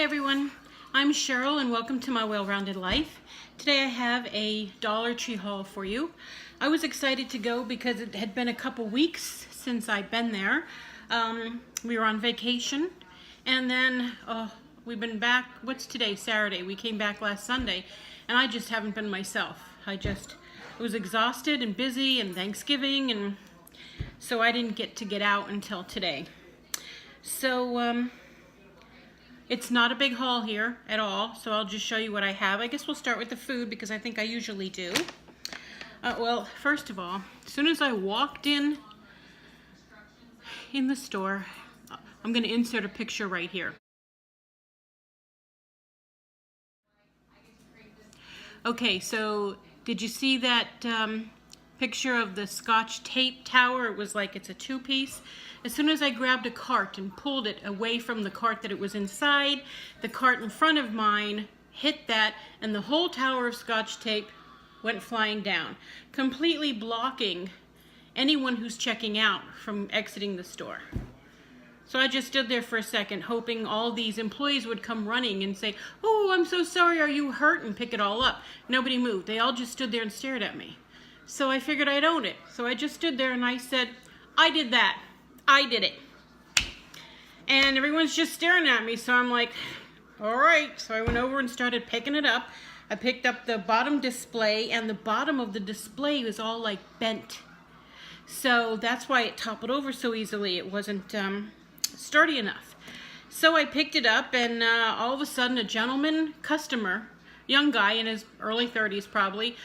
everyone, I'm Cheryl and welcome to My Well-Rounded Life. Today I have a Dollar Tree haul for you. I was excited to go because it had been a couple weeks since I'd been there. We were on vacation and then we've been back, what's today, Saturday. We came back last Sunday and I just haven't been myself. I was exhausted and busy and Thanksgiving, and so I didn't get out until today. So it's not a big haul here at all, so I'll just show you what I have. I guess we'll start with the food because I think I usually do. Well, first of all, as soon as I walked in the store, I'm going to insert a picture right here. Okay, so did you see that picture of the Scotch tape tower? It was like it's a two-piece. As soon as I grabbed a cart and pulled it away from the cart that it was inside, the cart in front of mine hit that and the whole tower of Scotch tape went flying down, completely blocking anyone who's checking out from exiting the store. So I just stood there for a second hoping all these employees would come running and say, "Oh, I'm so sorry, are you hurt?" and pick it all up. Nobody moved. They all just stood there and stared at me. So I figured I'd own it. So I just stood there and I said, "I did that. I did it." And everyone's just staring at me, so I'm like, all right. So I went over and started picking it up. I picked up the bottom display, and the bottom of the display was all like bent. So that's why it toppled over so easily. It wasn't sturdy enough. So I picked it up, and all of a sudden a gentleman customer, young guy in his early 30s probably,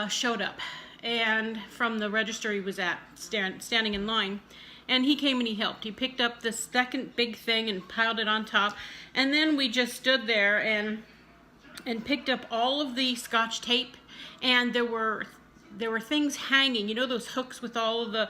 showed up. And from the register he was at, standing in line. And he came and he helped. He picked up the second big thing and piled it on top. And then we just stood there and picked up all of the Scotch tape. And there were things hanging. You know those hooks with all of the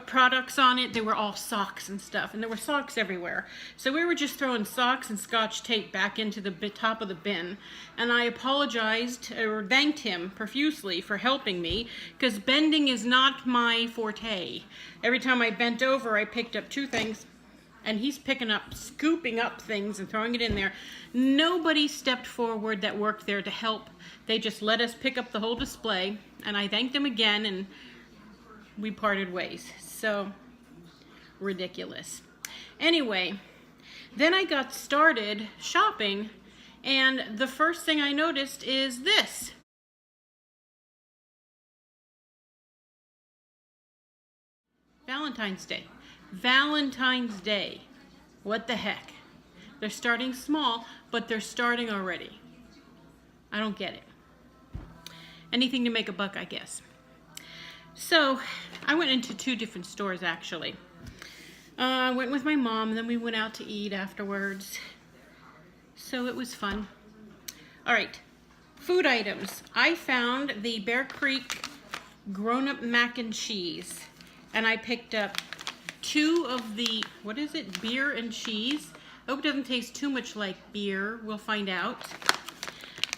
products on it? They were all socks and stuff. And there were socks everywhere. So we were just throwing socks and Scotch tape back into the top of the bin. And I apologized or thanked him profusely for helping me, because bending is not my forte. Every time I bent over, I picked up two things. And he's scooping up things and throwing it in there. Nobody stepped forward that worked there to help. They just let us pick up the whole display. And I thanked him again, and we parted ways. So ridiculous. Anyway, then I got started shopping, and the first thing I noticed is this. Valentine's Day. Valentine's Day. What the heck? They're starting small, but they're starting already. I don't get it. Anything to make a buck, I guess. So I went into two different stores actually. I went with my mom, and then we went out to eat afterwards. So it was fun. All right, food items. I found the Bear Creek grown-up mac and cheese, and I picked up two of the, what is it, beer and cheese. I hope it doesn't taste too much like beer. We'll find out.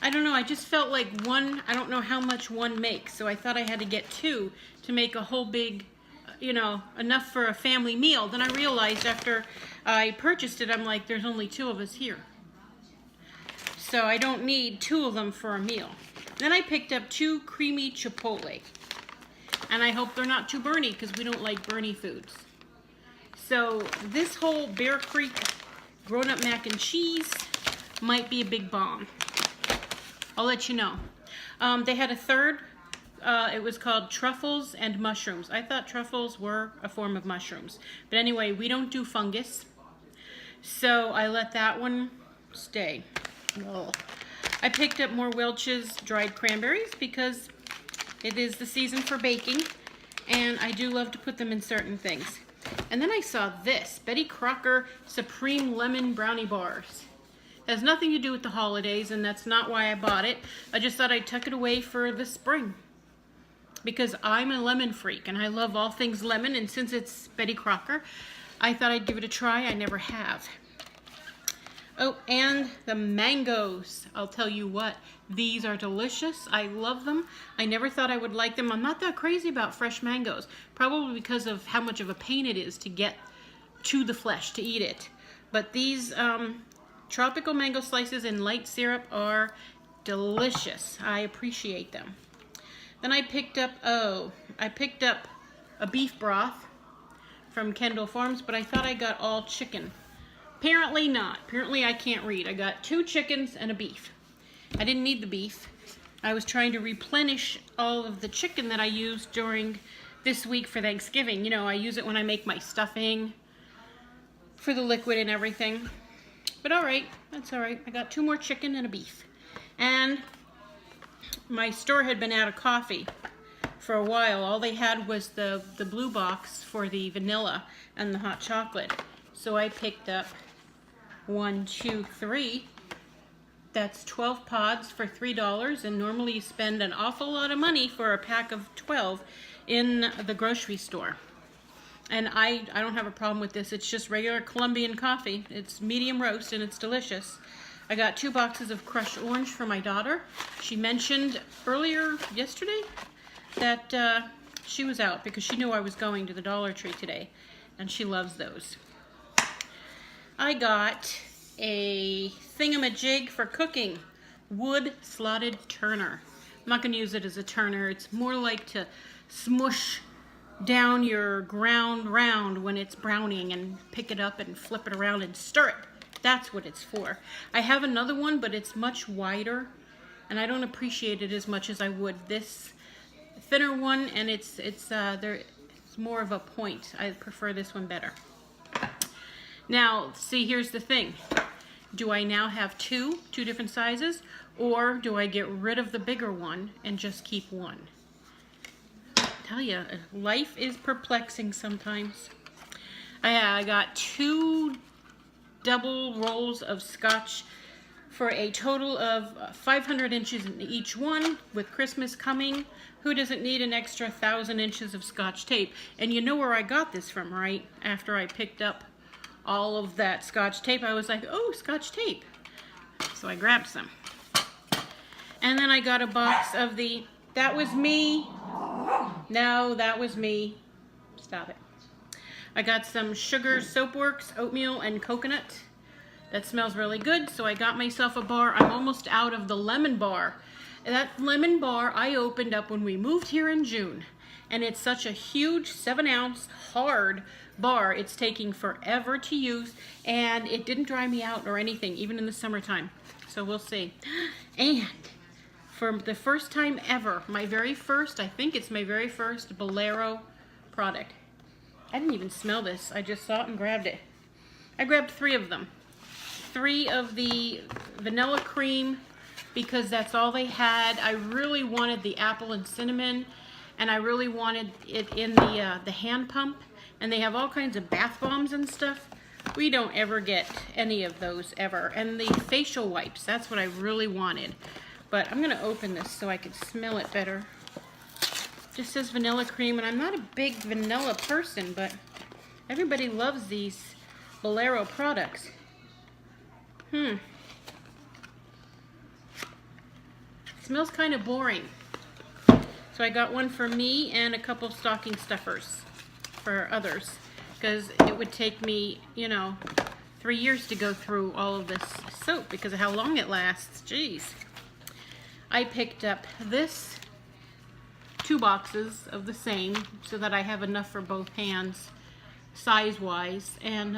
I don't know, I just felt like one, I don't know how much one makes, so I thought I had to get two to make a whole big, enough for a family meal. Then I realized after I purchased it, I'm like, there's only two of us here. So I don't need two of them for a meal. Then I picked up two creamy chipotle. And I hope they're not too burny, because we don't like burny foods. So this whole Bear Creek grown-up mac and cheese might be a big bomb. I'll let you know. They had a third. It was called truffles and mushrooms. I thought truffles were a form of mushrooms. But anyway, we don't do fungus. So I let that one stay. Ugh. I picked up more Welch's dried cranberries because it is the season for baking. And I do love to put them in certain things. And then I saw this, Betty Crocker Supreme Lemon Brownie Bars. It has nothing to do with the holidays, and that's not why I bought it. I just thought I'd tuck it away for the spring, because I'm a lemon freak and I love all things lemon, and since it's Betty Crocker, I thought I'd give it a try. I never have. Oh, and the mangoes. I'll tell you what, these are delicious. I love them. I never thought I would like them. I'm not that crazy about fresh mangoes, probably because of how much of a pain it is to get to the flesh to eat it. But these Tropical mango slices in light syrup are delicious. I appreciate them. Then I picked up a beef broth from Kendall Farms, but I thought I got all chicken. Apparently not. Apparently I can't read. I got 2 chickens and a beef. I didn't need the beef. I was trying to replenish all of the chicken that I used during this week for Thanksgiving. You know, I use it when I make my stuffing for the liquid and everything. But alright, that's alright. I got 2 more chicken and a beef. And my store had been out of coffee for a while. All they had was the blue box for the vanilla and the hot chocolate. So I picked up 1, 2, 3. That's 12 pods for $3, and normally you spend an awful lot of money for a pack of 12 in the grocery store. And I don't have a problem with this. It's just regular Colombian coffee. It's medium roast and it's delicious. I got 2 boxes of crushed orange for my daughter. She mentioned earlier yesterday that she was out because she knew I was going to the Dollar Tree today, and she loves those. I got a thingamajig for cooking, wood slotted turner. I'm not going to use it as a turner. It's more like to smush down your ground round when it's browning and pick it up and flip it around and stir it. That's what it's for. I have another one, but it's much wider, and I don't appreciate it as much as I would this thinner one, and it's more of a point. I prefer this one better. Now, see, here's the thing. Do I now have two different sizes, or do I get rid of the bigger one and just keep one? I tell you, life is perplexing sometimes. I got 2 double rolls of scotch for a total of 500 inches in each one. With Christmas coming, who doesn't need an extra 1,000 inches of scotch tape? And you know where I got this from, right? After I picked up all of that scotch tape, I was like, oh, scotch tape. So I grabbed some. And then I got a box of the, that was me. No, that was me. Stop it. I got some Sugar Soapworks, oatmeal, and coconut. That smells really good, so I got myself a bar. I'm almost out of the lemon bar. That lemon bar I opened up when we moved here in June. And it's such a huge 7-ounce hard bar. It's taking forever to use, and it didn't dry me out or anything, even in the summertime. So we'll see. And for the first time ever, my very first, I think it's my very first Bolero product. I didn't even smell this. I just saw it and grabbed it. I grabbed 3 of them. 3 of the vanilla cream because that's all they had. I really wanted the apple and cinnamon, and I really wanted it in the hand pump. And they have all kinds of bath bombs and stuff. We don't ever get any of those ever. And the facial wipes, that's what I really wanted. But I'm gonna open this so I can smell it better. Just says vanilla cream, and I'm not a big vanilla person, but everybody loves these Bolero products. It smells kind of boring. So I got one for me and a couple stocking stuffers for others, because it would take me, 3 years to go through all of this soap because of how long it lasts. Jeez. I picked up this 2 boxes of the same so that I have enough for both hands size-wise, and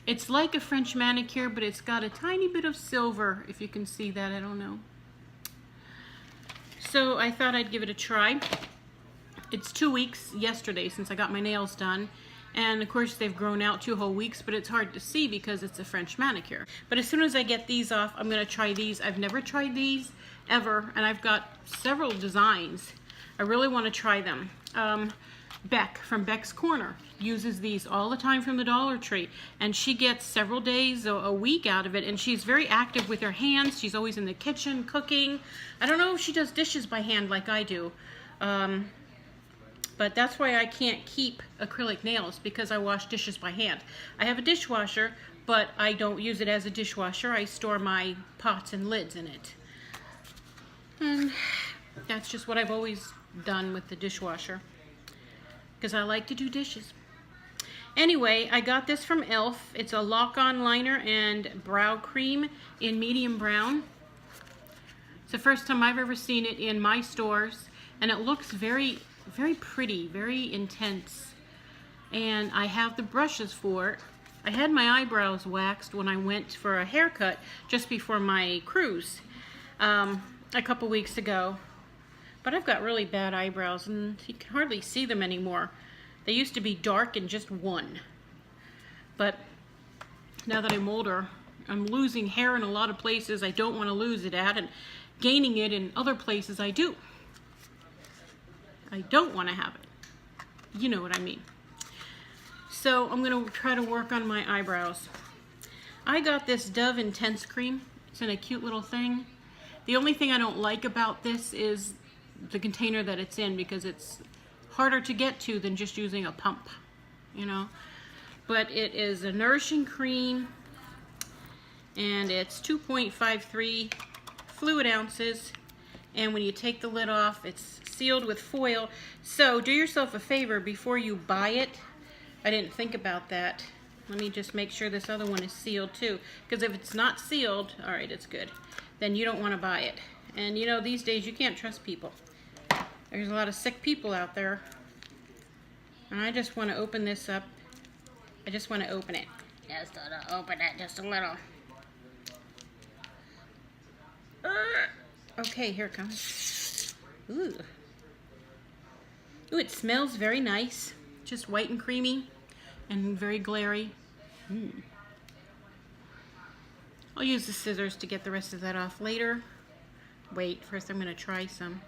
it's like a French manicure, but it's got a tiny bit of silver, if you can see that. I don't know. So I thought I'd give it a try. It's 2 weeks yesterday since I got my nails done, and of course they've grown out 2 whole weeks, but it's hard to see because it's a French manicure. But as soon as I get these off, I'm going to try these. I've never tried these ever, and I've got several designs. I really want to try them. Beck from Beck's Corner uses these all the time from the Dollar Tree, and she gets several days, a week out of it, and she's very active with her hands. She's always in the kitchen cooking. I don't know if she does dishes by hand like I do, but that's why I can't keep acrylic nails, because I wash dishes by hand. I have a dishwasher, but I don't use it as a dishwasher. I store my pots and lids in it. And that's just what I've always done with the dishwasher, because I like to do dishes. Anyway, I got this from e.l.f. It's a lock-on liner and brow cream in medium brown. It's the first time I've ever seen it in my stores, and it looks very, very pretty, very intense. And I have the brushes for it. I had my eyebrows waxed when I went for a haircut just before my cruise a couple weeks ago. But I've got really bad eyebrows, and you can hardly see them anymore. They used to be dark and just one. But now that I'm older, I'm losing hair in a lot of places I don't want to lose it at, and gaining it in other places I do. I don't want to have it. You know what I mean. So I'm going to try to work on my eyebrows. I got this Dove Intense Cream. It's in a cute little thing. The only thing I don't like about this is the container that it's in, because it's harder to get to than just using a pump, you know. But it is a nourishing cream, and it's 2.53 fluid ounces, and when you take the lid off, it's sealed with foil. So do yourself a favor before you buy it. I didn't think about that. Let me just make sure this other one is sealed too, because if it's not sealed, all right, it's good, then you don't want to buy it. And you know, these days you can't trust people. There's a lot of sick people out there. And I just want to open this up. I just want to open it. Just want to open it just a little. Okay, here it comes. Ooh. Ooh, it smells very nice. Just white and creamy and very glary. I'll use the scissors to get the rest of that off later. Wait, first I'm going to try some.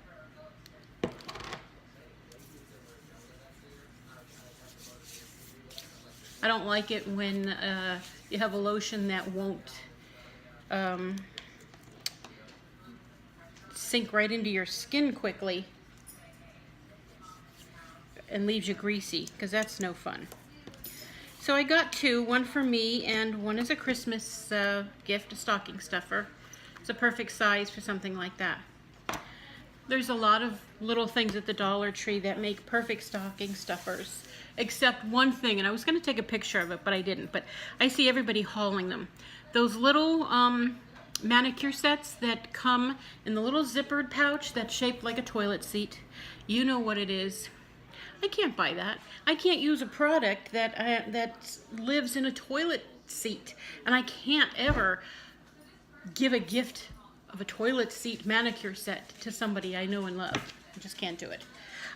I don't like it when you have a lotion that won't sink right into your skin quickly and leaves you greasy, because that's no fun. So I got two, one for me and one is a Christmas gift, a stocking stuffer. It's a perfect size for something like that. There's a lot of little things at the Dollar Tree that make perfect stocking stuffers, except one thing, and I was going to take a picture of it, but I didn't. But I see everybody hauling them. Those little manicure sets that come in the little zippered pouch that's shaped like a toilet seat. You know what it is. I can't buy that. I can't use a product that lives in a toilet seat, and I can't ever give a gift of a toilet seat manicure set to somebody I know and love. I just can't do it.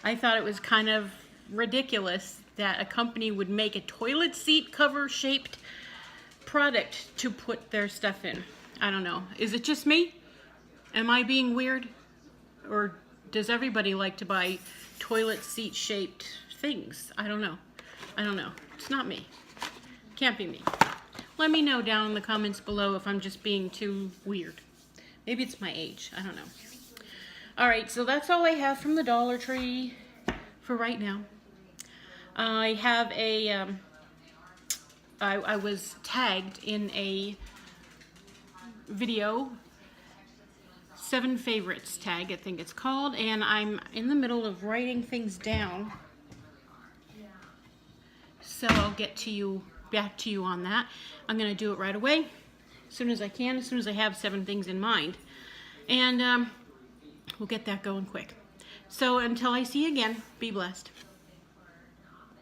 I thought it was kind of ridiculous that a company would make a toilet seat cover shaped product to put their stuff in. I don't know. Is it just me? Am I being weird? Or does everybody like to buy toilet seat shaped things? I don't know. I don't know. It's not me. Can't be me. Let me know down in the comments below if I'm just being too weird. Maybe it's my age. I don't know. Alright, so that's all I have from the Dollar Tree for right now. I have a, I was tagged in a video, 7 favorites tag, I think it's called, and I'm in the middle of writing things down. So I'll get to you, back to you on that. I'm going to do it right away, as soon as I can, as soon as I have 7 things in mind. And we'll get that going quick. So until I see you again, be blessed.